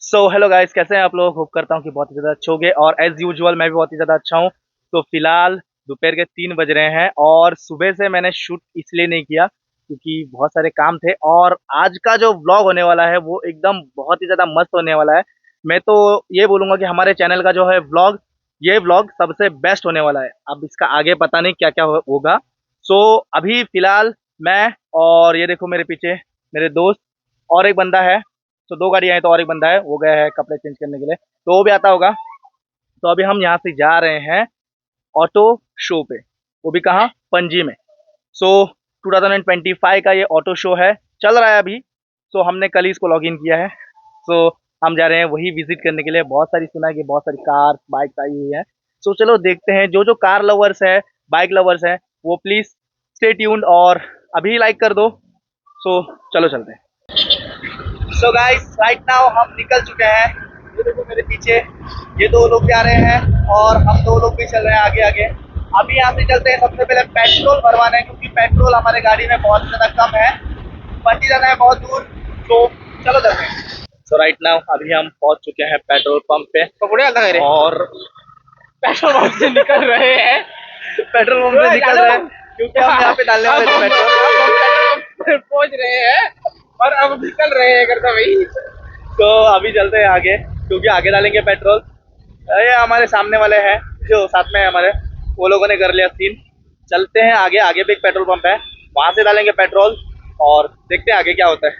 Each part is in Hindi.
सो हेलो गाइस, कैसे हैं आप लोग। होप करता हूँ कि बहुत ही ज़्यादा अच्छे होंगे और एज यूजुअल मैं भी बहुत ही ज़्यादा अच्छा हूँ। तो फिलहाल दोपहर के 3 बज रहे हैं और सुबह से मैंने शूट इसलिए नहीं किया क्योंकि बहुत सारे काम थे। और आज का जो व्लॉग होने वाला है वो एकदम बहुत ही ज़्यादा मस्त होने वाला है। मैं तो ये बोलूँगा कि हमारे चैनल का जो है व्लॉग, ये व्लॉग सबसे बेस्ट होने वाला है। अब इसका आगे पता नहीं क्या क्या होगा। सो अभी फिलहाल मैं, और ये देखो मेरे पीछे मेरे दोस्त और एक बंदा है। तो 2 गाड़ियाँ हैं, तो और एक बंदा है, वो गया है कपड़े चेंज करने के लिए, तो वो भी आता होगा। तो अभी हम यहाँ से जा रहे हैं ऑटो शो पे, वो भी कहाँ, पणजी में। सो 2025 का ये ऑटो शो है, चल रहा है अभी। सो हमने कल ही इसको लॉग इन किया है। सो हम जा रहे हैं वही विजिट करने के लिए। बहुत सारी सुना है कि बहुत सारी कार बाइक आई हुई है। सो चलो देखते हैं। जो जो कार लवर्स है, बाइक लवर्स हैं, वो प्लीज़ स्टे ट्यून्ड और अभी लाइक कर दो। सो चलो चलते हैं। सो गाइस, राइट नाउ हम निकल चुके हैं। ये देखो मेरे पीछे ये 2 लोग जा रहे हैं और हम 2 लोग भी चल रहे हैं आगे आगे। अभी यहाँ से चलते हैं सबसे पहले पेट्रोल भरवाने, क्योंकि पेट्रोल हमारे गाड़ी में बहुत ज़्यादा कम है। पणजी जाना है बहुत दूर, तो चलो चलते हैं। सो राइट नाउ अभी हम पहुँच चुके हैं पेट्रोल पंप पे और पेट्रोल पंप से निकल रहे हैं। पेट्रोल पंप से निकल रहे हैं क्योंकि हम यहाँ पे डालने वाले थे पेट्रोल। पहुंच रहे हैं और अब निकल रहे हैं करता भाई। तो अभी चलते हैं आगे, क्योंकि आगे डालेंगे पेट्रोल। ये हमारे सामने वाले हैं जो साथ में है हमारे, वो लोगों ने कर लिया सीन। चलते हैं आगे, आगे भी एक पेट्रोल पंप है, वहां से डालेंगे पेट्रोल और देखते हैं आगे क्या होता है।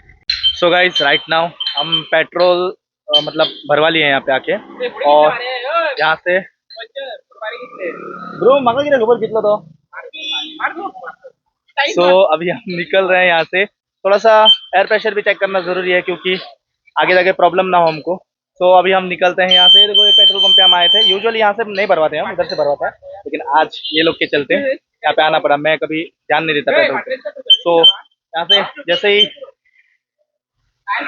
सो गाइस, राइट नाउ हम पेट्रोल मतलब भरवा लिए हैं यहाँ पे आके। और यहाँ से ब्रो मांगा कि खबर कितना तो। सो अभी हम निकल रहे हैं यहाँ से। थोड़ा सा एयर प्रेशर भी चेक करना जरूरी है क्योंकि आगे जाके प्रॉब्लम ना हो हमको। सो अभी हम निकलते हैं यहाँ से। देखो ये पेट्रोल पंप पे हम आए थे। यूजुअली यहाँ से नहीं भरवाते हैं, हम उधर से भरवाते हैं, लेकिन आज ये लोग के चलते यहाँ पे आना पड़ा। मैं कभी ध्यान नहीं देता पेट्रोल। सो यहाँ से जैसे ही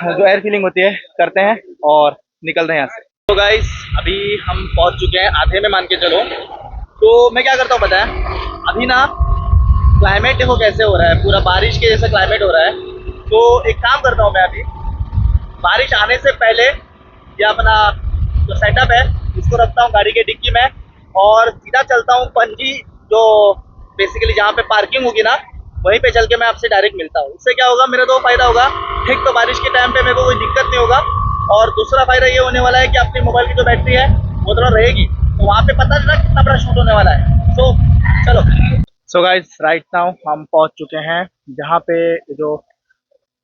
जो एयर फीलिंग होती है करते हैं और निकलते हैं यहाँ से। तो गाइस अभी हम पहुँच चुके हैं, आधे में मान के चलो। तो मैं क्या करता हूँ पता है, अभी ना क्लाइमेट देखो कैसे हो रहा है, पूरा बारिश के जैसा क्लाइमेट हो रहा है। तो एक काम करता हूँ मैं, अभी बारिश आने से पहले ये अपना जो सेटअप है इसको रखता हूँ गाड़ी के डिक्की में और सीधा चलता हूँ पणजी, जो बेसिकली जहाँ पे पार्किंग होगी ना, वहीं पे चल के मैं आपसे डायरेक्ट मिलता हूँ। इससे क्या होगा, मेरा 2 फायदा होगा। एक तो बारिश के टाइम पे मेरे को कोई दिक्कत नहीं होगा, और दूसरा फायदा ये होने वाला है कि अपनी मोबाइल की जो बैटरी है वो थोड़ा रहेगी, तो वहाँ पे पता चला कितना बड़ा शूट होने वाला है। सो चलो। सो गाइस, राइट नाउ हम पहुँच चुके हैं जहाँ पे जो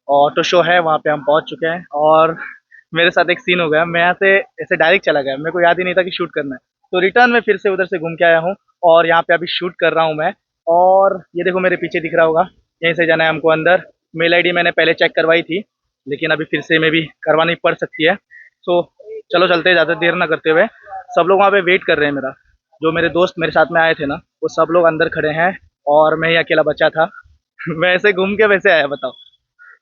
ऑटो शो है, वहाँ पे हम पहुँच चुके हैं। और मेरे साथ एक सीन हो गया, मैं यहाँ से ऐसे डायरेक्ट चला गया, मेरे को याद ही नहीं था कि शूट करना है। तो रिटर्न में फिर से उधर से घूम के आया हूँ और यहाँ पे अभी शूट कर रहा हूँ मैं। और ये देखो मेरे पीछे दिख रहा होगा, यहीं से जाना है हमको अंदर। मेल आईडी मैंने पहले चेक करवाई थी, लेकिन अभी फिर से में भी करवानी पड़ सकती है। सो चलो चलते, ज़्यादा देर ना करते हुए। सब लोग वहाँ पे वेट कर रहे हैं मेरा। जो मेरे दोस्त मेरे साथ में आए थे ना, वो सब लोग अंदर खड़े हैं और मैं ही अकेला बचा था। मैं ऐसे घूम के वैसे आया, बताओ।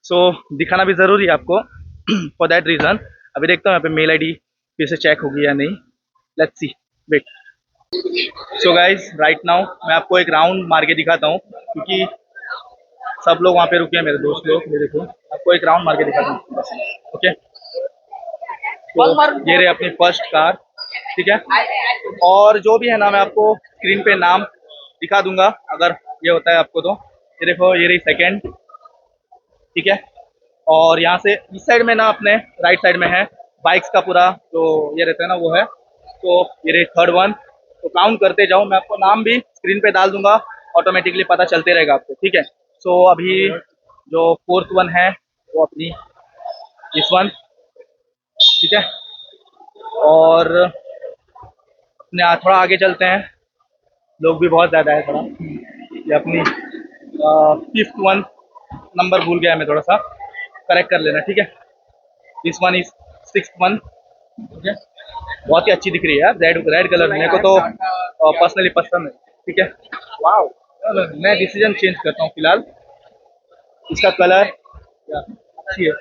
सो दिखाना भी ज़रूरी है आपको। फॉर दैट रीज़न अभी देखता हूँ यहाँ पे मेल आईडी फिर से चेक होगी या नहीं। Let's see, wait. So guys, right now मैं आपको एक राउंड मार के दिखाता हूँ, क्योंकि सब लोग वहाँ पे रुके हैं, मेरे दोस्त लोग। ये देखो, आपको एक राउंड मार के दिखाता हूँ। ओके, तो ये रही अपनी फर्स्ट कार, ठीक है। और जो भी है ना, मैं आपको स्क्रीन पे नाम दिखा दूंगा अगर ये होता है आपको तो। ये देखो, ये रही सेकेंड, ठीक है। और यहाँ से इस साइड में ना, अपने राइट साइड में है बाइक्स का पूरा जो ये रहता है ना, वो है। तो ये रही थर्ड वन। तो काउंट करते जाओ, मैं आपको नाम भी स्क्रीन पे डाल दूंगा, ऑटोमेटिकली पता चलते रहेगा आपको, ठीक है। सो अभी जो फोर्थ वन है वो अपनी इस वन, ठीक है। और अपने थोड़ा आगे चलते हैं, लोग भी बहुत ज़्यादा है थोड़ा। ये अपनी फिफ्थ वन, नंबर भूल गया मैं, थोड़ा सा करेक्ट कर लेना, ठीक है। This one is sixth one, ठीक है। बहुत ही अच्छी दिख रही है यार, रेड रेड कलर मेरे को तो पर्सनली पसंद है, ठीक है। वाओ, मैं डिसीजन चेंज करता हूँ फिलहाल। इसका कलर अच्छी है,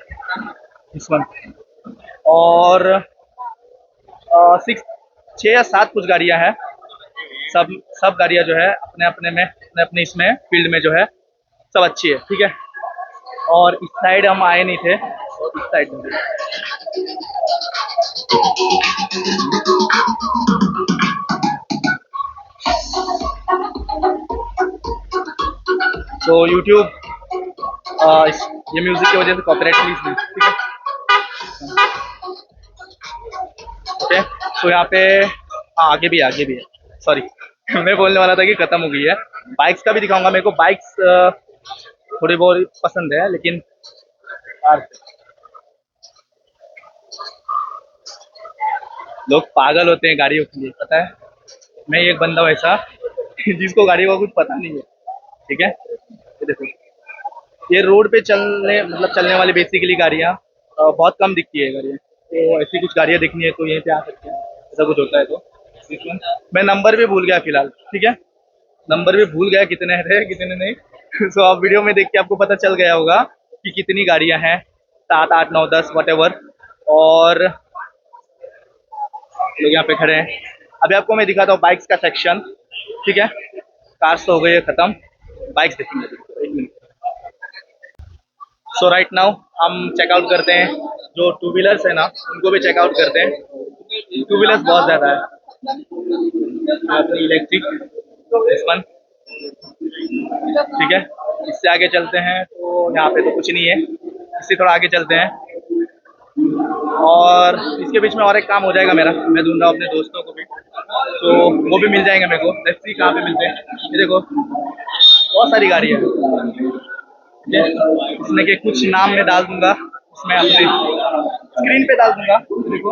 दिस वन। और 6 या 7 कुछ गाड़ियाँ हैं। सब सब गाड़ियाँ जो है अपने अपने में, अपने अपने इसमें फील्ड में जो है सब अच्छी है, ठीक है। और इस साइड हम आए नहीं थे, और इस साइड में तो यूट्यूब ये म्यूजिक की वजह से कॉपीराइट प्लीज नहीं, ठीक है। ओके, तो यहाँ पे हाँ आगे भी है, सॉरी मैं बोलने वाला था कि खत्म हो गई है। बाइक्स का भी दिखाऊंगा, मेरे को बाइक्स थोड़ी बहुत पसंद है, लेकिन यार लोग पागल होते हैं गाड़ियों के लिए, पता है। मैं एक बंदा हूँ ऐसा जिसको गाड़ी का कुछ पता नहीं है, ठीक है। ये देखो, ये रोड पे चलने वाली बेसिकली गाड़ियाँ बहुत कम दिखती है गाड़ियाँ। तो ऐसी कुछ गाड़ियाँ दिखनी है तो यहीं पे आ सकते हैं, ऐसा कुछ होता है तो। मैं नंबर भी भूल गया फिलहाल, ठीक है। नंबर भी भूल गया कितने थे कितने नहीं सो आप वीडियो में देख के आपको पता चल गया होगा कि कितनी गाड़ियाँ हैं, 7 8 9 10 वटेवर। और लोग यहाँ पे खड़े हैं। अभी आपको मैं दिखाता हूँ बाइक्स का सेक्शन, ठीक है। कार्स तो हो गई है खत्म, बाइक्स देखेंगे, एक मिनट। सो राइट नाउ हम चेकआउट करते हैं, जो टू व्हीलर्स है ना उनको भी चेकआउट करते हैं। टू व्हीलर्स बहुत ज़्यादा है, अपनी इलेक्ट्रिक इस वन, ठीक है। इससे आगे चलते हैं तो यहाँ पे तो कुछ नहीं है, इससे थोड़ा आगे चलते हैं। और इसके बीच में और एक काम हो जाएगा मेरा, मैं ढूंढ रहा हूँ अपने दोस्तों को भी, तो वो भी मिल जाएंगे मेरे को। लेट्स सी कहाँ पे मिलते हैं। ये देखो बहुत सारी गाड़ी है, इसमें के कुछ नाम मैं डाल दूंगा, उसमें अपने स्क्रीन पे डाल दूंगा, देखो।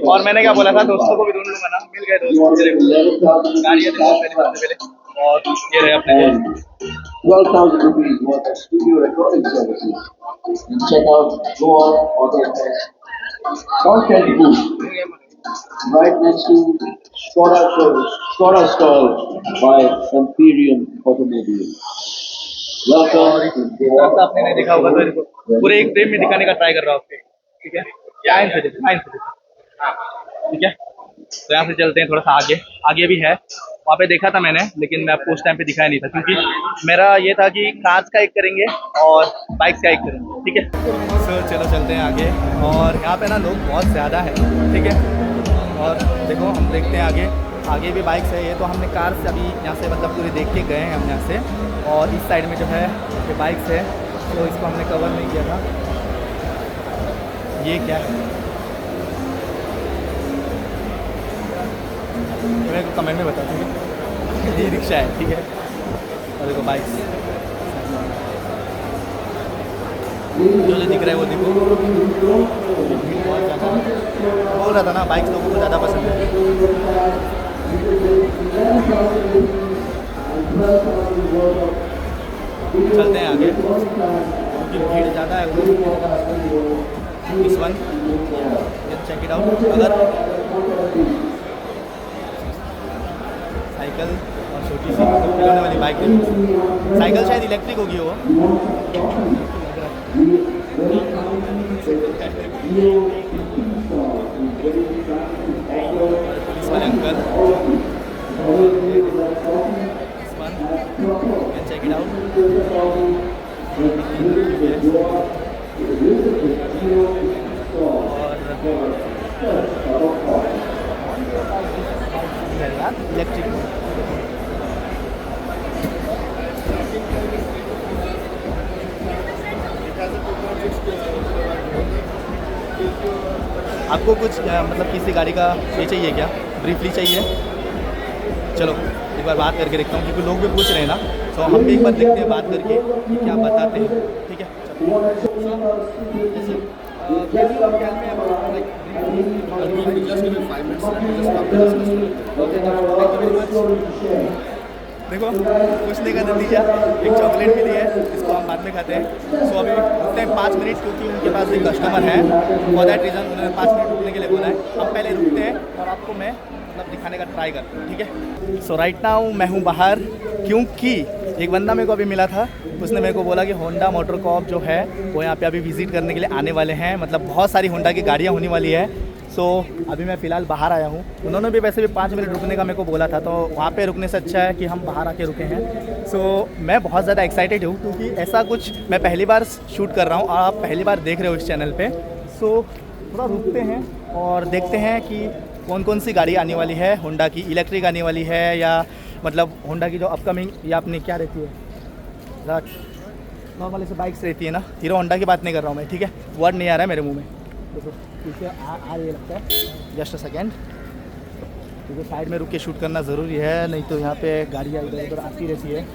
और मैंने क्या बोला था, दोस्तों को भी ढूंढ लूंगा ना, मिल गए दोस्त। गाड़ियाँ देखो पहले सबसे पहले, और ये रहे अपने दोस्त। 12,000 rupees worth of studio recording services. And check out Goa Auto Tech content booth right next to Skoda stall by Imperium Automobile. Welcome to Goa. रास्ता आपने नहीं देखा होगा तो देखो, पूरे एक फ्रेम में दिखाने का ट्राई कर रहा हूँ आपके, ठीक है। लाइन से देखो, ठीक है। तो यहाँ से चलते हैं थोड़ा सा आगे, आगे भी है, वहाँ पे देखा था मैंने, लेकिन मैं आपको उस टाइम पे दिखाया नहीं था, क्योंकि मेरा ये था कि कार्स का एक करेंगे और बाइक्स का एक करेंगे, ठीक है। सो चलो चलते हैं आगे। और यहाँ पे ना लोग बहुत ज़्यादा है, ठीक है। और देखो हम देखते हैं आगे, आगे भी बाइक्स है। ये तो हमने कार से अभी यहाँ से मतलब पूरे देख के गए हैं हम यहाँ से, और इस साइड में जो है ये बाइक्स है, तो इसको हमने कवर नहीं किया था। ये क्या है मेरे को कमेंट में बता दीजिए। ये रिक्शा है, ठीक है। और देखो बाइक्स जो दिख रहा है वो देखो, बहुत ज़्यादा बोल रहा था ना, बाइक्स लोगों को ज़्यादा पसंद है। चलते हैं आगे, क्योंकि भीड़ ज़्यादा है। इस वन चेक इट आउट। अगर साइकिल और छोटी सी खिलौने वाली बाइक, साइकिल शायद इलेक्ट्रिक होगी वो। पुलिस वाले अंकल, चेक इट आउट। और इलेक्ट्रिक आपको कुछ मतलब किसी गाड़ी का ये चाहिए क्या, ब्रीफली चाहिए? चलो एक बार बात करके देखता हूँ, क्योंकि लोग भी पूछ रहे हैं ना, तो हम भी एक बार देखते हैं बात करके कि क्या बताते हैं, ठीक है। देखो पूछने का नतीजा, एक चॉकलेट मिली है, इसको हम बाद में खाते हैं। सो अभी रुकते हैं 5 मिनट, क्योंकि उनके पास एक कस्टमर है, फॉर दैट रीज़न उन्होंने 5 मिनट रुकने के लिए बोला है। हम पहले रुकते हैं और आपको मैं मतलब दिखाने का ट्राई करता हूँ, ठीक है। सो राइट नाउ मैं हूँ बाहर, क्योंकि एक बंदा मेरे को अभी मिला था, उसने मेरे को बोला कि होंडा मोटर कॉर्प जो है वो यहाँ पे अभी विज़िट करने के लिए आने वाले हैं, मतलब बहुत सारी होंडा की गाड़ियाँ होने वाली है। सो अभी मैं फ़िलहाल बाहर आया हूँ। उन्होंने भी वैसे भी 5 मिनट रुकने का मेरे को बोला था, तो वहाँ पे रुकने से अच्छा है कि हम बाहर आके रुके हैं। सो मैं बहुत ज़्यादा एक्साइटेड हूँ, क्योंकि ऐसा कुछ मैं पहली बार शूट कर रहा हूँ और आप पहली बार देख रहे हो इस चैनल पे। सो थोड़ा रुकते हैं और देखते हैं कि कौन कौन सी गाड़ी आने वाली है। होंडा की इलेक्ट्रिक आने वाली है या मतलब होंडा की जो अपकमिंग या अपनी क्या रहती है नॉर्मल ऐसे बाइक्स रहती है ना, हीरो होंडा की बात नहीं कर रहा हूँ मैं, ठीक है, वर्ड नहीं आ रहा है मेरे मुंह में। देखो पीछे आ रही है लगता है, जस्ट अ सेकेंड, क्योंकि साइड में रुक के शूट करना ज़रूरी है, नहीं तो यहाँ पे गाड़ियाँ इधर उधर आती रहती है।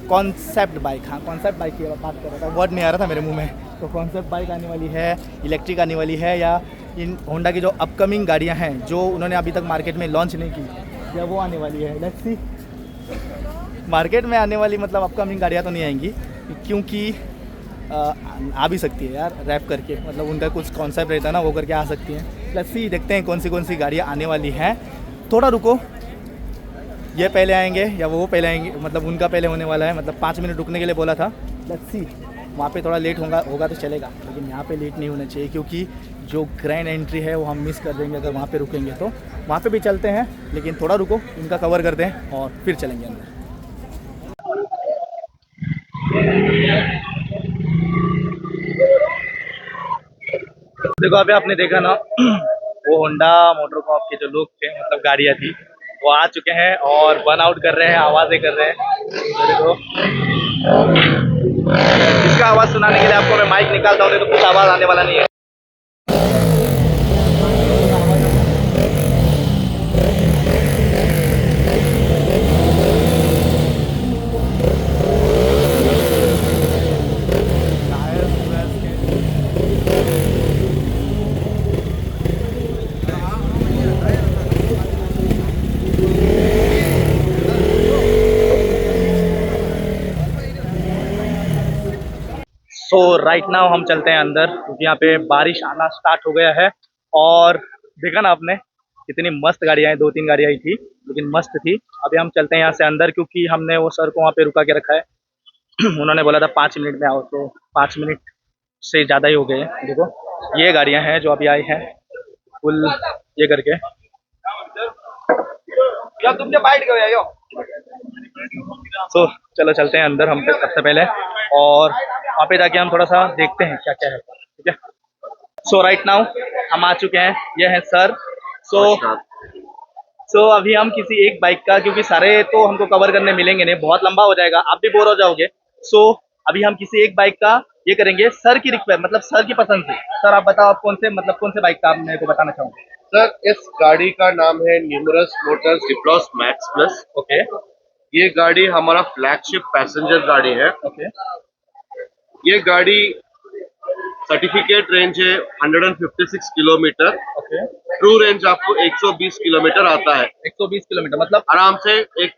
कॉन्सेप्ट बाइक, हाँ कॉन्सेप्ट बाइक की बात कर रहा था, वर्ड नहीं आ रहा था मेरे मुंह में। तो कॉन्सेप्ट बाइक आने वाली है, इलेक्ट्रिक आने वाली है, या इन होंडा की जो अपकमिंग गाड़ियाँ हैं जो उन्होंने अभी तक मार्केट में लॉन्च नहीं की, या वो आने वाली है। लेट्स सी, मार्केट में आने वाली मतलब अपकमिंग गाड़ियाँ तो नहीं आएंगी, क्योंकि आ भी सकती है यार रैप करके, मतलब उनका कुछ कॉन्सेप्ट रहता है ना, वो करके आ सकती हैं। लेट्स सी, देखते हैं कौन सी गाड़ियाँ आने वाली हैं। थोड़ा रुको, ये पहले आएंगे या वो पहले आएंगे, मतलब उनका पहले होने वाला है, मतलब 5 मिनट रुकने के लिए बोला था। लेट्स सी, वहाँ पे थोड़ा लेट होगा तो चलेगा, लेकिन यहाँ पे लेट नहीं होना चाहिए, क्योंकि जो ग्रैंड एंट्री है वो हम मिस कर देंगे अगर वहाँ पे रुकेंगे। तो वहाँ पे भी चलते हैं, लेकिन थोड़ा रुको, इनका कवर करते हैं और फिर चलेंगे अंदर। देखो अभी आपने देखा ना, वो होंडा मोटरकॉप के जो लोग थे, मतलब गाड़ियाँ थी, वो आ चुके हैं और बर्न आउट कर रहे हैं, आवाज़ें कर रहे हैं। तो देखो, इसका आवाज़ सुनाने के लिए आपको मैं माइक निकालता हूँ, तो कुछ आवाज़ आने वाला नहीं है। सो राइट नाउ हम चलते हैं अंदर, क्योंकि यहाँ पे बारिश आना स्टार्ट हो गया है। और देखा ना आपने कितनी मस्त गाड़ियाँ हैं, 2-3 गाड़ियाँ ही थी लेकिन मस्त थी। अभी हम चलते हैं यहाँ से अंदर, क्योंकि हमने वो सर को वहाँ पे रुका के रखा है। उन्होंने बोला था 5 मिनट में आओ, तो 5 मिनट से ज़्यादा ही हो गए हैं। देखो ये गाड़ियाँ हैं जो अभी आई हैं, फुल ये करके। तुमने बाइट गए यो। सो चलो चलते हैं अंदर हम सबसे पहले, और वहाँ पे जाके हम थोड़ा सा देखते हैं क्या क्या है, ठीक है। सो राइट नाउ हम आ चुके हैं, ये है सर। सो अभी हम किसी एक बाइक का, क्योंकि सारे तो हमको कवर करने मिलेंगे नहीं, बहुत लंबा हो जाएगा, आप भी बोर हो जाओगे। सो अभी हम किसी एक बाइक का ये करेंगे, सर की रिक्वेस्ट, मतलब सर की पसंद से। सर आप बताओ, आप कौन से बाइक का आप मेरे को बताना चाहोगे? सर इस गाड़ी का नाम है Numeros Motors Diplos Max plus. Okay ये गाड़ी हमारा फ्लैगशिप पैसेंजर गाड़ी है। ओके ये गाड़ी सर्टिफिकेट रेंज है 156 किलोमीटर, ओके। ट्रू रेंज आपको 120 किलोमीटर आता है। 120 किलोमीटर मतलब? आराम से एक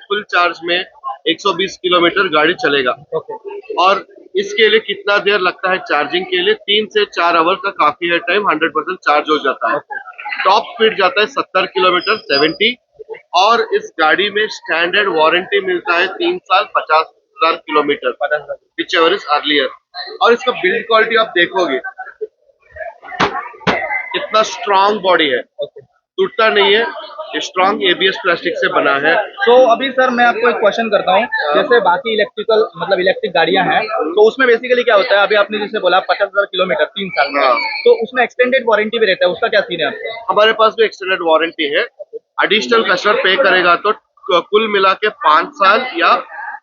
फुल चार्ज में 120 किलोमीटर गाड़ी चलेगा। ओके। और इसके लिए कितना देर लगता है चार्जिंग के लिए? 3 से 4 आवर का काफी है टाइम, 100% चार्ज हो जाता है। टॉप स्पीड जाता है 70 किलोमीटर 70। और इस गाड़ी में स्टैंडर्ड वारंटी मिलता है 3 साल 50,000 kilometre, which ever is earlier. और इसका बिल्ड क्वालिटी आप देखोगे कितना स्ट्रांग बॉडी है, टूटता नहीं है, ये स्ट्रांग एबीएस प्लास्टिक से बना है। तो अभी सर मैं आपको एक क्वेश्चन करता हूँ, जैसे बाकी इलेक्ट्रिक गाड़ियां हैं, तो उसमें बेसिकली क्या होता है? अभी आपने जैसे बोला 50,000 किलोमीटर 3 साल में, तो उसमें एक्सटेंडेड वारंटी भी रहता है, उसका क्या सीन है आपका? हमारे पास भी एक्सटेंडेड वारंटी है। एडिशनल कस्टमर पे करेगा तो कुल मिला के 5 साल या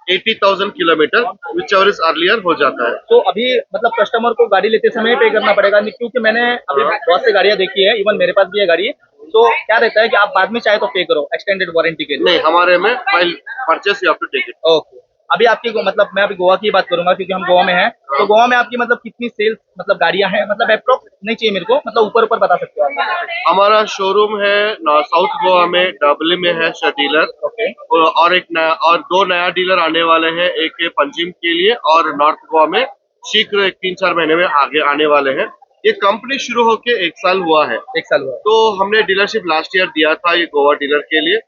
80,000 kilometre which ever is earlier हो जाता है। तो अभी मतलब कस्टमर को गाड़ी लेते समय पे करना पड़ेगा नहीं? क्योंकि मैंने अभी बहुत से गाड़ियां देखी है, इवन मेरे पास भी है गाड़ी, तो क्या रहता है कि आप बाद में चाहे तो पे करो एक्सटेंडेड वारंटी के लिए। नहीं, हमारे में file purchase you have to take it. Okay. अभी आपकी मतलब मैं अभी गोवा की बात करूंगा, क्योंकि हम गोवा में हैं, तो गोवा में आपकी मतलब कितनी सेल्स मतलब गाड़ियां हैं, मतलब अप्रोक्स नहीं चाहिए मेरे को, मतलब ऊपर बता सकते हो आप? हमारा शोरूम है साउथ गोवा में, डबली में है डीलर। ओके। और 2 नया डीलर आने वाले हैं, एक है पंजिम के लिए और नॉर्थ गोवा में शीघ्र 3-4 महीने में आगे आने वाले हैं। ये कंपनी शुरू होके 1 साल हुआ है। 1 साल हुआ। तो हमने डीलरशिप लास्ट ईयर दिया था ये गोवा डीलर के लिए।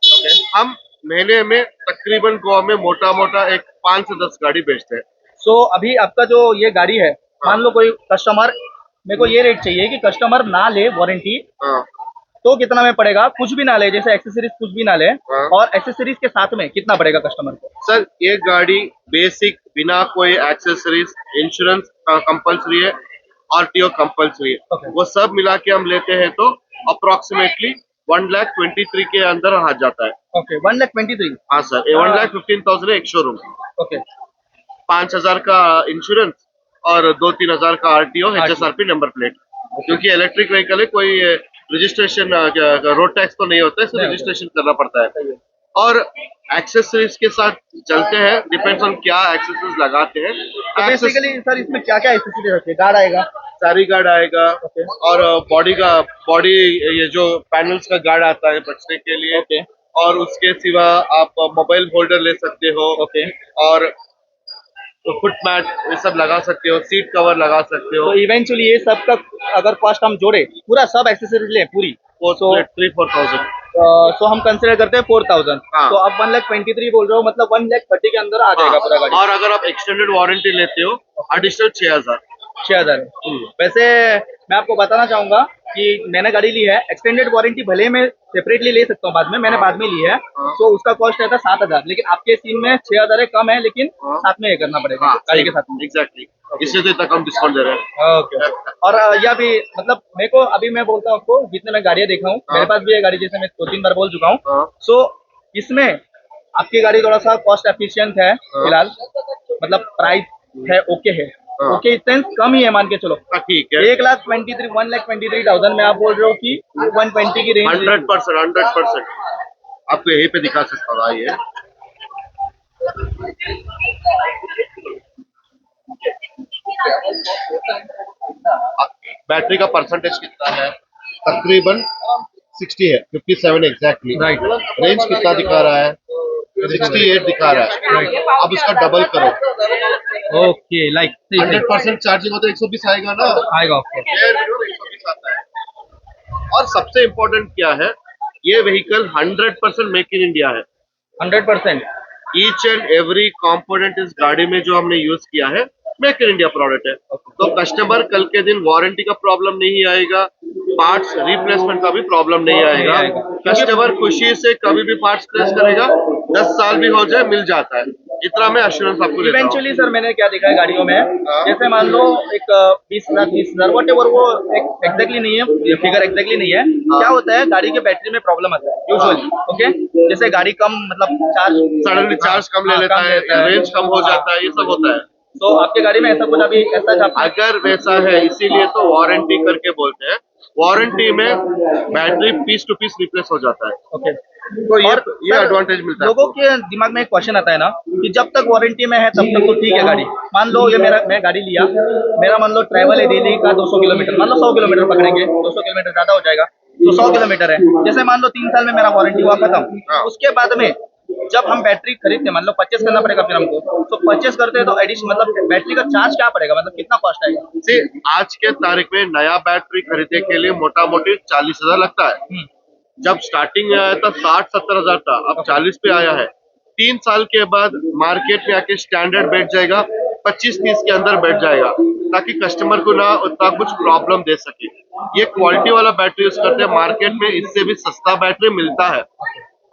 हम महीने में तकरीबन गोवा में मोटा एक 5 से 10 गाड़ी बेचते हैं। सो अभी आपका जो ये गाड़ी है, मान लो कोई कस्टमर, मेरे को ये रेट चाहिए कि कस्टमर ना ले वारंटी, तो कितना में पड़ेगा? कुछ भी ना ले, जैसे एक्सेसरीज कुछ भी ना ले, और एक्सेसरीज के साथ में कितना पड़ेगा कस्टमर को? सर ये गाड़ी बेसिक बिना कोई एक्सेसरीज, इंश्योरेंस कंपलसरी है, RTO कंपल्सरी है। Okay. वो सब मिला के हम लेते हैं तो अप्रोक्सीमेटली 1,23,000 के अंदर आ जाता है। ओके 1,23,000। हाँ सर, ये 1,15,000 है एक शोरूम, ओके 5,000 का इंश्योरेंस और 2-3 हजार का RTO, HSRP नंबर प्लेट। क्योंकि इलेक्ट्रिक व्हीकल है, कोई रजिस्ट्रेशन रोड टैक्स तो नहीं होता है, सिर्फ नहीं। रजिस्ट्रेशन करना पड़ता है। और एक्सेसरीज के साथ चलते हैं, डिपेंड्स ऑन क्या एक्सेसरीज लगाते हैं। तो बेसिकली सर इसमें क्या क्या एक्सेसरीज होती है? गार्ड आएगा, सारी गार्ड आएगा Okay. और बॉडी ये जो पैनल्स का गार्ड आता है बचने के लिए। ओके और उसके सिवा आप मोबाइल होल्डर ले सकते हो, ओके। और फुट मैट ये सब लगा सकते हो, सीट कवर लगा सकते हो। तो इवेंचुअली ये सब का अगर कॉस्ट हम जोड़े, पूरा सब एक्सेसरीज लें पूरी, सो 3-4,000। सो हम कंसिडर करते हैं 4,000। हाँ। तो अब 1,23,000 बोल रहे हो, मतलब 1,30,000 के अंदर आ जाएगा पूरा गाड़ी। और अगर आप एक्सटेंडेड वारंटी लेते हो एडिशनल 6,000। 6,000। वैसे मैं आपको बताना चाहूंगा कि मैंने गाड़ी ली है, एक्सटेंडेड वारंटी भले मैं सेपरेटली ले सकता हूँ बाद में, मैंने बाद में ली है। हाँ। तो उसका कॉस्ट रहता है 7,000, लेकिन आपके सीन में 6,000 है, कम है, लेकिन हाँ। साथ में ये करना पड़ेगा हाँ, गाड़ी के साथ में। एग्जैक्टली, इसलिए तो इतना कम डिस्काउंट दे रहे हैं। ओके। और यह भी मतलब मेरे को अभी मैं बोलता हूँ आपको, जितने मैं गाड़ियाँ देखा हूँ, मेरे पास भी ये गाड़ी जैसे मैं 2-3 बार बोल चुका हूँ। हाँ। सो इसमें आपकी गाड़ी थोड़ा सा कॉस्ट एफिशिएंट है फिलहाल, मतलब प्राइस है ओके है, हाँ। ओके इतना कम ही है मान के चलो। ठीक है, 1,23,000 में आप बोल रहे हो कि 120 की रेंज। 100% आपको यहीं पे दिखा सकता हूँ। आइए, बैटरी का परसेंटेज कितना है? तकरीबन 60 है, 57 एग्जैक्टली। राइट। रेंज कितना दिखा रहा है? 68 दिखा रहा है। अब इसका डबल करो, ओके लाइक 100% चार्जिंग हो तो 120 आएगा ना। आएगा आपको। 120 आता है। और सबसे इम्पोर्टेंट क्या है, ये व्हीकल 100% मेक इन इंडिया है। 100%। ईच एंड एवरी कंपोनेंट इस गाड़ी में जो हमने यूज किया है मेक इन इंडिया प्रोडक्ट है। तो कस्टमर कल के दिन वारंटी का प्रॉब्लम नहीं आएगा, पार्ट्स रिप्लेसमेंट का भी प्रॉब्लम नहीं आएगा। कस्टमर खुशी से कभी भी पार्ट्स प्लेस करेगा, 10 साल भी हो जाए मिल जाता है। इतना मैं अश्योरेंस आपको देता हूँ। इवेंचुअली सर मैंने क्या देखा है गाड़ियों में, जैसे मान लो एक 20,000 30,000 वॉटेवर, वो एग्जैक्टली नहीं है, फिगर एग्जैक्टली नहीं है। क्या होता है गाड़ी के बैटरी में प्रॉब्लम आता है यूजुअली। ओके, जैसे गाड़ी कम मतलब चार्ज सडनली चार्ज कम ले लेता है, रेंज कम हो जाता है, ये सब होता है। तो आपके गाड़ी में ऐसा कुछ अभी ऐसा अगर वैसा है, इसीलिए तो वारंटी करके बोलते हैं। वारंटी में battery piece to piece replace हो जाता है। ओके। तो ये सर, एडवांटेज मिलता है। लोगों के दिमाग में एक क्वेश्चन आता है ना कि जब तक वारंटी में है तब तक तो ठीक है गाड़ी। मान लो ये मैं गाड़ी लिया, मेरा मान लो ट्रैवल है डेली का 200 किलोमीटर, मान लो 100 किलोमीटर पकड़ेंगे, 200 किलोमीटर ज्यादा हो जाएगा तो 100 किलोमीटर है। जैसे मान लो 3 साल में मेरा वारंटी हुआ खत्म, उसके बाद में जब हम बैटरी खरीदते हैं, मान लो परचेस करना पड़ेगा फिर हमको, तो परचेस करते हैं तो एडिशन मतलब बैटरी का चार्ज क्या पड़ेगा, मतलब कितना कॉस्ट आएगा? आज के तारीख में नया बैटरी खरीदने के लिए मोटा मोटी 40,000 लगता है। जब स्टार्टिंग में आया था 60-70 हजार था, अब 40 पे आया है। 3 साल के बाद मार्केट में आके स्टैंडर्ड बैठ जाएगा, 25-30 के अंदर बैठ जाएगा, ताकि कस्टमर को ना उतना कुछ प्रॉब्लम दे सके। ये क्वालिटी वाला बैटरी यूज करते हैं। मार्केट में इससे भी सस्ता बैटरी मिलता है,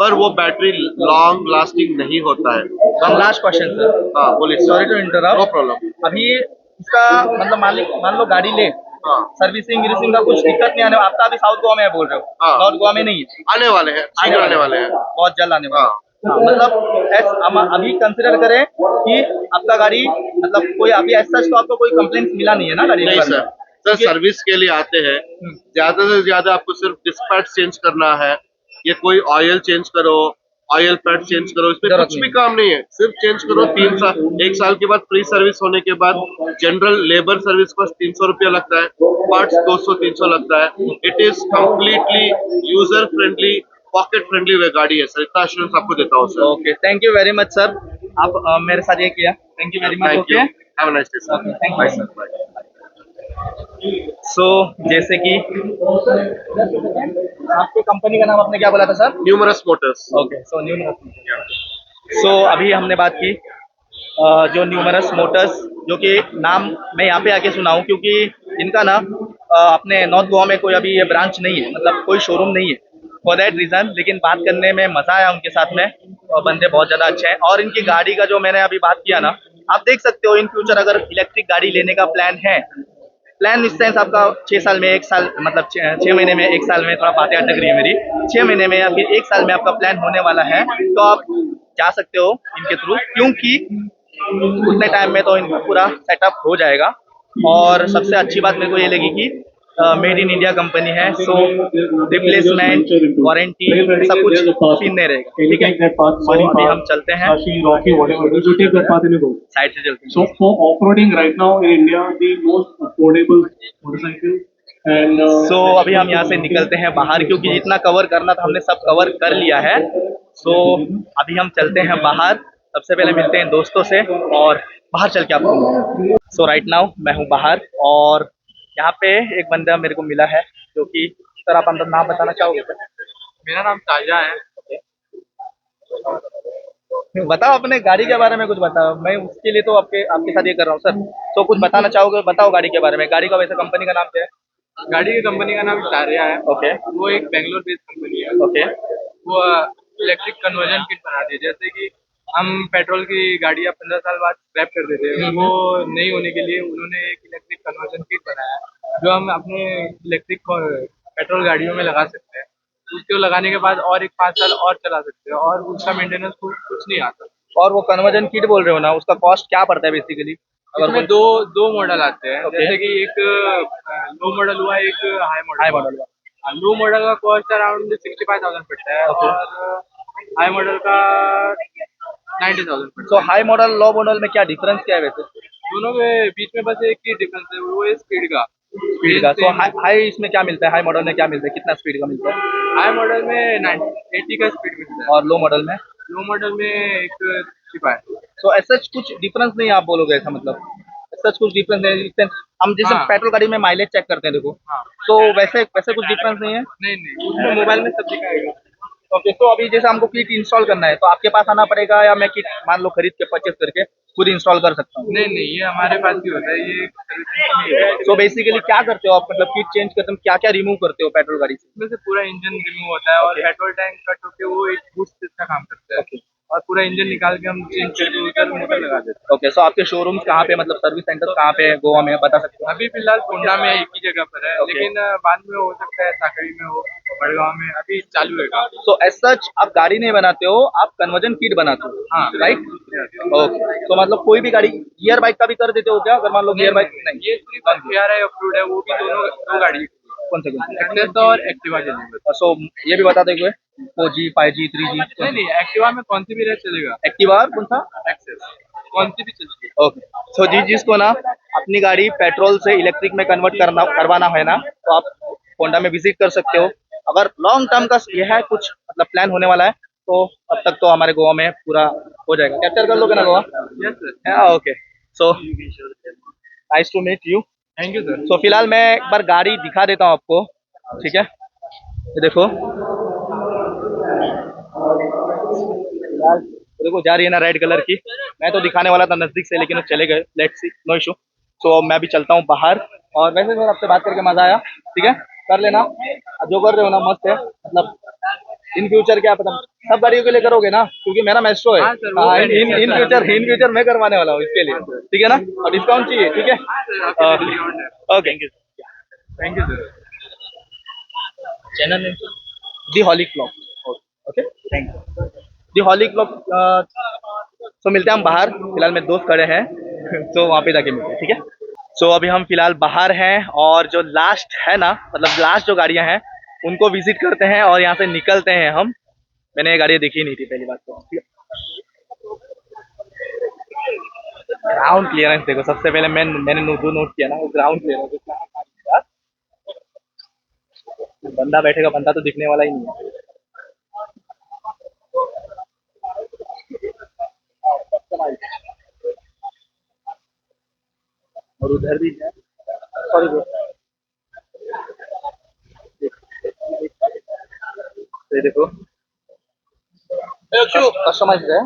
पर वो बैटरी लॉन्ग लास्टिंग नहीं होता है। One last question sir. हाँ बोलिए। Sorry to interrupt. No problem. अभी इसका मतलब मान लो गाड़ी ले, हाँ, सर्विसिंग गिरिसिंग का कुछ दिक्कत नहीं आने वाला। आपका अभी साउथ गोवा में है बोल रहे हो, हाँ। नॉर्थ गोवा में नहीं है? आने वाले हैं, शीघ्र आने वाले हैं, बहुत जल्द आने वाला। हाँ। हाँ, मतलब हम अभी कंसिडर करें कि आपका गाड़ी मतलब कोई अभी ऐसा तो आपको कोई कंप्लेंट मिला नहीं है ना गाड़ी के नहीं बारे में? सर, सर्विस के लिए आते हैं। ज्यादा से ज्यादा आपको सिर्फ डिस्पैच चेंज करना है, ये कोई ऑयल चेंज करो, ऑयल पैड चेंज करो, इसमें जरूरत कुछ भी काम नहीं है। सिर्फ चेंज करो। 3 साल 1 साल के बाद फ्री सर्विस होने के बाद जनरल लेबर सर्विस कॉस्ट 300 रुपया लगता है, पार्ट्स 200-300 लगता है। It is completely user friendly, pocket friendly वे गाड़ी है सर, इतना एश्योरेंस आपको देता हूँ sir. Okay, thank you very much sir, आप मेरे साथ ये किया, thank you very much. Thank you, okay, have a nice day sir. Thank you sir. So जैसे कि आपके कंपनी का नाम आपने क्या बोला था सर? Numerous Motors. ओके, सो सो अभी हमने बात की जो न्यूमरस मोटर्स, जो कि नाम मैं यहाँ पे आके सुना हूँ क्योंकि इनका ना अपने नॉर्थ गोवा में कोई अभी ये ब्रांच नहीं है, मतलब कोई शोरूम नहीं है, फॉर दैट रीजन। लेकिन बात करने में मजा आया उनके साथ में, बंदे बहुत ज्यादा अच्छे हैं। और इनकी गाड़ी का जो मैंने अभी बात किया ना, आप देख सकते हो इन फ्यूचर अगर इलेक्ट्रिक गाड़ी लेने का प्लान है प्लान इस सेंस आपका 6 साल में 1 साल, मतलब 6 महीने में 1 साल में, थोड़ा बातें अटक रही है मेरी, 6 महीने में या फिर 1 साल में आपका प्लान होने वाला है, तो आप जा सकते हो इनके थ्रू, क्योंकि उतने टाइम में तो इनका पूरा सेटअप हो जाएगा। और सबसे अच्छी बात मेरे को ये लगी कि मेड इन इंडिया कंपनी है, सो रिप्लेसमेंट, वारंटी, सब कुछ सीन नहीं रहेगा, ठीक है। So, अभी हम चलते हैं साइड से, चलते हैं। So for off-roading right now in India, the most affordable motorcycle and सो अभी हम यहाँ से निकलते हैं बाहर, क्योंकि जितना कवर करना था हमने सब कवर कर लिया है। सो अभी हम चलते हैं बाहर, सबसे पहले मिलते हैं दोस्तों से और बाहर चल के आपको। सो राइट नाउ मैं हूँ बाहर और यहाँ पे एक बंदा मेरे को मिला है, जो कि सर आप अंदर नाम बताना चाहोगे सर? मेरा नाम ताजा है। बताओ अपने गाड़ी के बारे में कुछ बताओ, मैं उसके लिए तो आपके साथ ये कर रहा हूँ सर। तो कुछ बताना चाहोगे, बताओ गाड़ी के बारे में। गाड़ी का वैसे कंपनी का नाम क्या है? गाड़ी की कंपनी का नाम टारिया है। ओके वो एक बेंगलोर बेस्ड कंपनी है। ओके वो इलेक्ट्रिक कन्वर्जन किट बनाती है। जैसे कि हम पेट्रोल की गाड़ियाँ 15 साल बाद स्क्रैप कर देते हैं, वो नहीं होने के लिए उन्होंने एक इलेक्ट्रिक कन्वर्जन किट बनाया है, जो हम अपने इलेक्ट्रिक पेट्रोल गाड़ियों में लगा सकते हैं। उसको लगाने के बाद और एक 5 साल और चला सकते हैं और उसका मेंटेनेंस कुछ नहीं आता। और वो कन्वर्जन किट बोल रहे हो ना, उसका कॉस्ट क्या पड़ता है बेसिकली? इसमें दो मॉडल आते हैं। Okay. जैसे कि एक लो मॉडल हुआ, एक high high model. Model low model का कॉस्ट अराउंड 65,000 पड़ता है Okay. और हाई मॉडल का 90,000 पड़ता सो हाई मॉडल लो मॉडल में क्या डिफरेंस क्या है वैसे? है। दोनों के बीच में बस एक ही डिफरेंस है, वो है स्पीड का। स्पीड का। सो हाई इसमें क्या मिलता है, हाई मॉडल में क्या मिलता है, कितना स्पीड का मिलता है? हाई मॉडल में 80 का स्पीड मिलता है और लो मॉडल में? लो मॉडल में एक 65। सो ऐसा कुछ डिफरेंस नहीं है आप बोलोगे ऐसा मतलब? ऐसा कुछ डिफरेंस नहीं है? हम जैसे हाँ। पेट्रोल गाड़ी में माइलेज चेक करते हैं देखो, हाँ। तो वैसे वैसे कुछ डिफरेंस नहीं है? नहीं, उसमें मोबाइल में सब दिखाएगा। ओके, तो अभी जैसे हमको किट इंस्टॉल करना है तो आपके पास आना पड़ेगा, या मैं किट मान लो खरीद के परचेस करके खुद इंस्टॉल कर सकता हूँ? नहीं, ये हमारे पास ही होता है। ये सर्विसिंग नहीं है। सो बेसिकली क्या करते हो आप, मतलब किट चेंज करते हो, क्या क्या रिमूव करते हो पेट्रोल गाड़ी से? इसमें से पूरा इंजन रिमूव होता है और पेट्रोल टैंक कट होकर वो एक बूस्ट का काम करता है। ओके और पूरा इंजन निकाल के हम चेंज करके उधर मोटर लगा देते हैं। ओके, सो आपके शोरूम्स कहाँ पे, मतलब सर्विस सेंटर कहाँ पे है गोवा में, बता सकते हो? अभी फिलहाल कोंडा में एक ही जगह पर है, Okay. लेकिन बाद में हो सकता है साकड़ी में हो, बड़गांव में। अभी चालू है काम। सो एज सच आप गाड़ी नहीं बनाते हो, आप कन्वर्जन किट बनाते हो? हाँ। राइट। ओके, तो मतलब कोई भी गाड़ी, गियर बाइक का भी कर देते हो क्या, अगर मान लो गियर बाइक नहीं? ये सिर्फ ARI अप्रूव्ड है, वो भी दो गाड़ी, कौन सा एक्सेस और एक्टिवा के लिए। सो ये भी बता देंगे 4G 5G 3G? नहीं, एक्टिवा में कौन सी भी रेस चलेगा। एक्टिवा और कौन सा? एक्सेस कौन सी भी चलेगी। ओके, सो जिसको ना अपनी गाड़ी पेट्रोल से इलेक्ट्रिक में कन्वर्ट करवाना है ना, तो आप होंडा में विजिट कर सकते हो। अगर लॉन्ग टर्म का ये है कुछ मतलब प्लान होने वाला है, तो तब तक तो हमारे गोवा में पूरा हो जाएगा। कैप्चर कर लोगे ना Goa? Yes sir. Okay, so nice to meet you. Thank you sir. So फिलहाल मैं एक बार गाड़ी दिखा देता हूँ आपको, ठीक है? ये देखो, देखो जा रही है ना रेड कलर की। मैं तो दिखाने वाला था नजदीक से, लेकिन वो चले गए। Let's see, no issue. So मैं भी चलता हूँ बाहर। और वैसे सर आपसे बात करके मजा आया, ठीक है? कर लेना जो कर रहे हो ना, मस्त है। मतलब इन फ्यूचर क्या पता सब गाड़ियों के लिए करोगे ना, क्योंकि मेरा मेस्ट्रो है। हाँ सर, वो हाँ, मैंने इन फ्यूचर मैं करवाने वाला हूँ इसके लिए, ठीक है ना? और डिस्काउंट चाहिए, ठीक है? Okay, thank you sir. Channel name the holic blog. Okay, thank you the holic blog. So मिलते हैं हम बाहर, फिलहाल मेरे दोस्त खड़े हैं तो वहाँ पे जाके मिलते हैं, ठीक है? सो अभी हम फिलहाल बाहर हैं और जो लास्ट है ना, मतलब लास्ट जो गाड़ियाँ हैं उनको विजिट करते हैं और यहाँ से निकलते हैं हम। मैंने ये गाड़ियाँ देखी नहीं थी पहली बात तो, ठीक है? ग्राउंड क्लियरेंस देखो, सबसे पहले मैंने जो नोट किया ना, वो ग्राउंड क्लियरेंस। बंदा बैठेगा, बंदा तो दिखने वाला ही नहीं है। और उधर भी है, सॉरी ये देखो कस्टमाइज्ड है,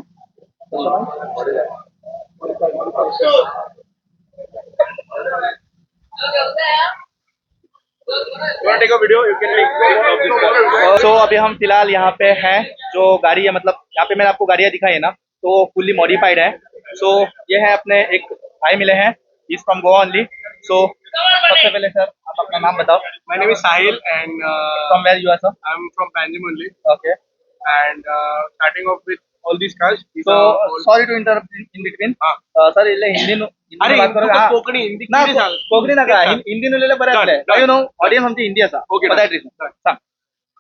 सो अभी हम फिलहाल यहाँ पे हैं। जो गाड़ी है, मतलब यहाँ पे मैंने आपको गाड़ियाँ दिखाई है ना, तो फुल्ली मॉडिफाइड है। सो ये है अपने एक भाई मिले हैं, इज फ्रॉम गोवा ओनली। सो सबसे पहले सर आप अपना नाम बताओ. My name is Sahil and From where you are, sir? I'm from Panjim only. Okay. And starting off with all these cars. These So are all- sorry to interrupt in between. हा. सर इल्ले हिंदी अरे बात करो. हिंदू कोकणी हिंदी ना किती सांग? कोकणी नका हिंदी नुलेले बरे Done, असले. done. You know audience आमची हिंदी असा. Okay, For done. that reason. Done. सांग.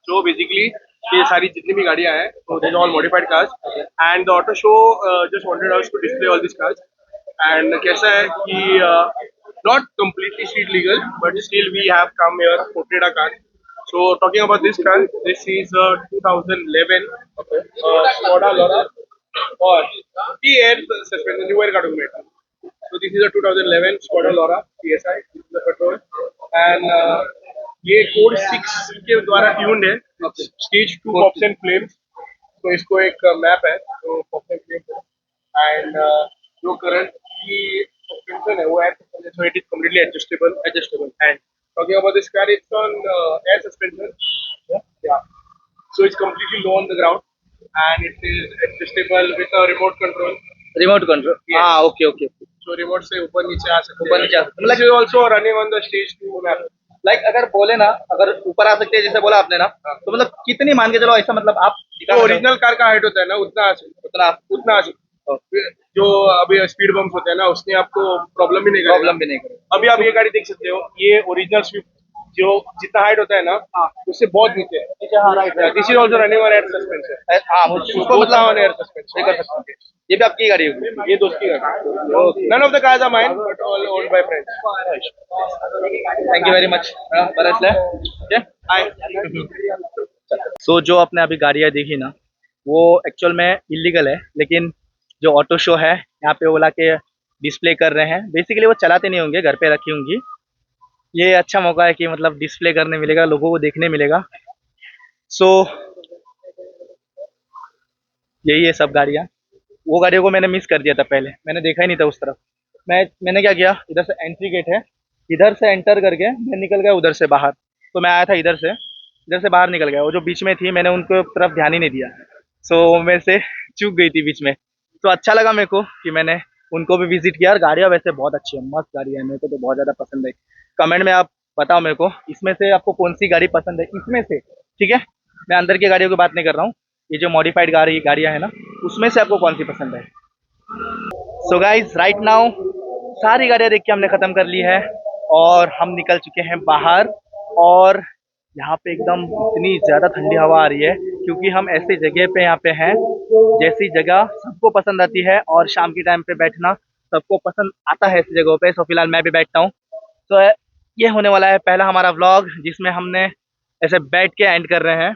So basically ये सारी जितनी भी गाड़ियां हैं so these are all modified cars and the auto show just wanted us to display all these cars and कैसा है कि not completely street legal but still we have come here portrayed a car. So talking about this car, this is a 2011 Skoda Lora और ती air suspension new air काढून मिळतात. So this is a 2011 Skoda Lora TSI, this is the petrol and ये कोड 6 के द्वारा ट्यून्ड है. Stage 2 pops and flames. तो इसको एक मैप है तो पॉप्स एंड फ्लेम्स एंड जो करंट की सस्पेंशन है वो air suspension, so it is completely adjustable and talking about this car it's on air suspension या so it's completely low on the ground and it is adjustable with a remote control. Remote control. हाँ ओके ओके. सो रिमोट से ऊपर नीचे आ सकते ऊपर नीचे आ सकते हैं. मतलब is also running on the stage 2 map. Like अगर बोले ना अगर ऊपर आ सकते हैं जैसे बोला आपने ना तो मतलब कितनी मान के चलो ऐसा मतलब आप जो ओरिजिनल कार का हाइट होता है ना उतना आ सकता उतना उतना आ सकता. जो अभी स्पीड बम्प होते हैं ना उसने आपको प्रॉब्लम भी नहीं करेगा. प्रॉब्लम भी नहीं करो. अभी आप ये गाड़ी देख सकते हो ये ओरिजिनल स्विफ्ट जो जितना हाइट होता है ना उससे बहुत नीचे है. This is also running on air suspension. हाँ उसको बोथ मतलब ऑन एयर सस्पेंशन ये कर सकते हैं. ये भी आपकी गाड़ी होगी. ये दोस्त की गाड़ी. None of the cars are mine but all owned by friends. Thank you very much. बरसले हाय. सो जो आपने अभी गाड़ियाँ देखी ना वो एक्चुअल में इलीगल है लेकिन जो ऑटो शो है यहाँ पे ओला के डिस्प्ले कर रहे हैं. बेसिकली वो चलाते नहीं होंगे, घर पे रखी होंगी. ये अच्छा मौका है कि मतलब डिस्प्ले करने मिलेगा, लोगों को देखने मिलेगा. सो यही है सब गाड़ियाँ. वो गाड़ियों को मैंने मिस कर दिया था पहले, मैंने देखा ही नहीं था उस तरफ. मैंने क्या किया, इधर से एंट्री गेट है, इधर से एंटर करके मैं निकल गया उधर से बाहर. तो मैं आया था इधर से बाहर निकल गया. वो जो बीच में थी मैंने उनको तरफ ध्यान ही नहीं दिया. सो मेरे से चूक गई थी बीच में. तो अच्छा लगा मेरे को कि मैंने उनको भी विजिट किया. और गाड़ियाँ वैसे बहुत अच्छी है, मस्त गाड़ी है, मेरे को तो बहुत ज़्यादा पसंद है. कमेंट में आप बताओ मेरे को इसमें से आपको कौन सी गाड़ी पसंद है इसमें से. ठीक है, मैं अंदर की गाड़ियों की बात नहीं कर रहा हूँ, ये जो मॉडिफाइड गाड़ियाँ है ना उसमें से आपको कौन सी पसंद है. सो गाइज राइट नाउ सारी गाड़ियाँ देख के हमने ख़त्म कर ली है और हम निकल चुके हैं बाहर. और यहाँ पे एकदम इतनी ज़्यादा ठंडी हवा आ रही है क्योंकि हम ऐसी जगह पे यहाँ पे हैं जैसी जगह सबको पसंद आती है और शाम के टाइम पे बैठना सबको पसंद आता है ऐसी जगहों पे. सो फिलहाल मैं भी बैठता हूँ. तो ये होने वाला है पहला हमारा व्लॉग जिसमें हमने ऐसे बैठ के एंड कर रहे हैं.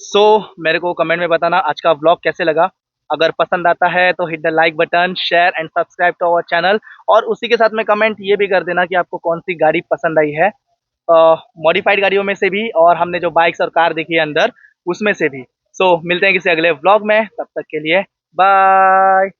सो मेरे को कमेंट में बताना आज का व्लॉग कैसे लगा. अगर पसंद आता है तो hit the like button, share and subscribe to our channel. और उसी के साथ में कमेंट ये भी कर देना कि आपको कौन सी गाड़ी पसंद आई है मॉडिफाइड गाड़ियों में से भी और हमने जो बाइक्स और कार देखी है अंदर उसमें से भी. सो मिलते हैं किसी अगले व्लॉग में, तब तक के लिए बाय.